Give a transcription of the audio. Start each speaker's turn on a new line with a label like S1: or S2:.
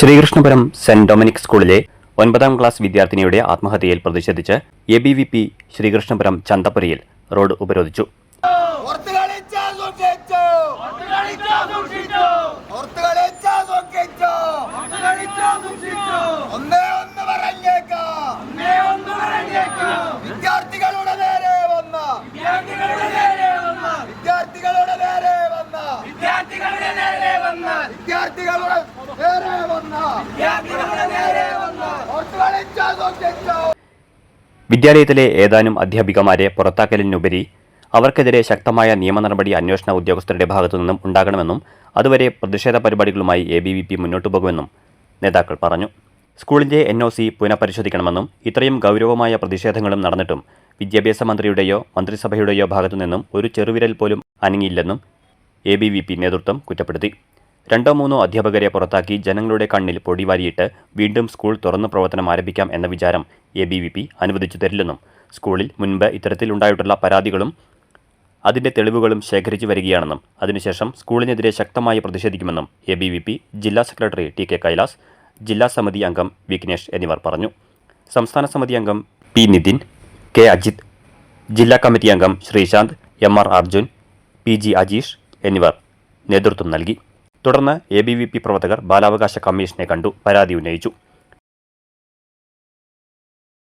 S1: Sreekrishnapuram saint Dominic സ്കൂളിലെ 9ാം class വിദ്യാർത്ഥിനിയുടെ ആത്മഹത്യയിൽ പ്രതിഷേധിച്ച് ABVP Sreekrishnapuram ചന്തപ്പുരയിൽ road ഉപരോധിച്ചു. വിദ്യാലയത്തിലെ ഏതാനും അധ്യാപികമാരെ പുറത്താക്കലിനുപരി അവർക്കെതിരെ ശക്തമായ നിയമ നടപടി അന്വേഷണ ഉദ്യോഗസ്ഥരുടെ ഭാഗത്തുനിന്നും ഉണ്ടാകണമെന്നും അതുവരെ പ്രതിഷേധ പരിപാടികളുമായി ABVP മുന്നോട്ടു പോകുമെന്നും നേതാക്കൾ പറഞ്ഞു. സ്കൂളിന്റെ NOC പുനഃപരിശോധിക്കണമെന്നും ഇത്രയും ഗൗരവമായ പ്രതിഷേധങ്ങളും നടന്നിട്ടും വിദ്യാഭ്യാസ മന്ത്രിയുടെയോ മന്ത്രിസഭയുടെയോ ഭാഗത്തുനിന്നും ഒരു ചെറുവിരൽ പോലും അനങ്ങിയില്ലെന്നും ABVP നേതൃത്വം കുറ്റപ്പെടുത്തി. 2-3 അധ്യാപകരെ പുറത്താക്കി ജനങ്ങളുടെ കണ്ണിൽ പൊടിവാരിയിട്ട് വീണ്ടും സ്കൂൾ തുറന്നു പ്രവർത്തനം ആരംഭിക്കാം എന്ന വിചാരം ABVP അനുവദിച്ചു തരില്ലെന്നും സ്കൂളിൽ മുൻപ് ഇത്തരത്തിലുണ്ടായിട്ടുള്ള പരാതികളും അതിന്റെ തെളിവുകളും ശേഖരിച്ചു വരികയാണെന്നും അതിനുശേഷം സ്കൂളിനെതിരെ ശക്തമായി പ്രതിഷേധിക്കുമെന്നും ABVP ജില്ലാ സെക്രട്ടറി TK കൈലാസ്, ജില്ലാ സമിതി അംഗം വിഘ്നേഷ് എന്നിവർ പറഞ്ഞു. സംസ്ഥാന സമിതി അംഗം P നിതിൻ, K അജിത്, ജില്ലാ കമ്മിറ്റി അംഗം ശ്രീശാന്ത്, MR അർജുൻ, PG അജീഷ് എന്നിവർ നേതൃത്വം നൽകി. തുടർന്ന് ABVP പ്രവർത്തകർ ബാലാവകാശ കമ്മീഷനെ കണ്ടു പരാതി ഉന്നയിച്ചു.